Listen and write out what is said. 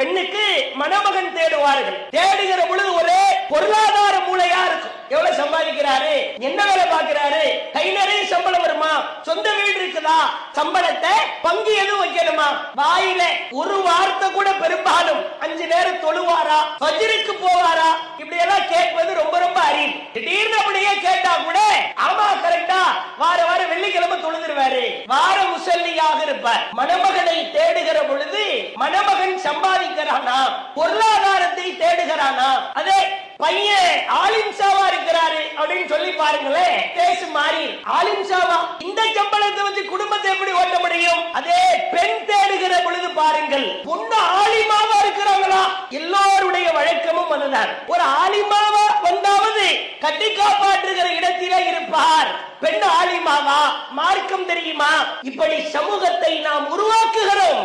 பெண்ணுக்கு மணமகன் தேடுவார்கள். தேடுகிற பொழுது ஒரே பொருளாதார மூளையா இருக்கும். எவ்வளவு சம்பாதிக்கிறாரு, என்ன வேலை பார்க்கிறாரு, கை நிறைய சம்பளம் வருமா, சொந்த வீடு இருக்குதா, சம்பளத்தை பங்கு எதுவும் வைக்கணுமா, வாயில ஒரு வார்த்தை கூட பெரும்பாலும் 5 நேரம் தொழுவாரா, ஃபஜ்ருக்கு போவாரா, இப்படி எல்லாம் கேட்பது ரொம்ப ரொம்ப அரிது. திடீர்னு அப்படியே கேட்டா கூட ஆமா கரெக்டா வார வாரம் வெள்ளிக்கிழமை தொழுதுருவாரு, வார முசல்லியாக இருப்பார். மணமகனை தேடுகிற பொழுது மணமகன் சம்பாதிக்கிறானா, பொருளாதாரத்தை தேடுகிறானா, அதே பையன் ஆலிம்சாவா இருக்கிறாரு அப்படின்னு சொல்லி பாருங்களேன், பேசு மாறி ஆலிம்சாவா இந்த சம்பளத்தை வச்சு குடும்பத்தை எப்படி ஓட்ட முடியும்? அதே பெண் தேடுகிற பொழுது பாருங்கள், பொண்ணு ஆலிமாவா இருக்கிறாங்களா, எல்லோருடைய வழக்கமும் அதுதான். ஒரு ஆலிமாவா வந்தாவது கட்டி காப்பாற்றுகிற இடத்திலே இருப்பார். பெண் ஆலிமாவா, மார்க்கம் தெரியுமா? இப்படி சமூகத்தை நாம் உருவாக்குகிறோம்.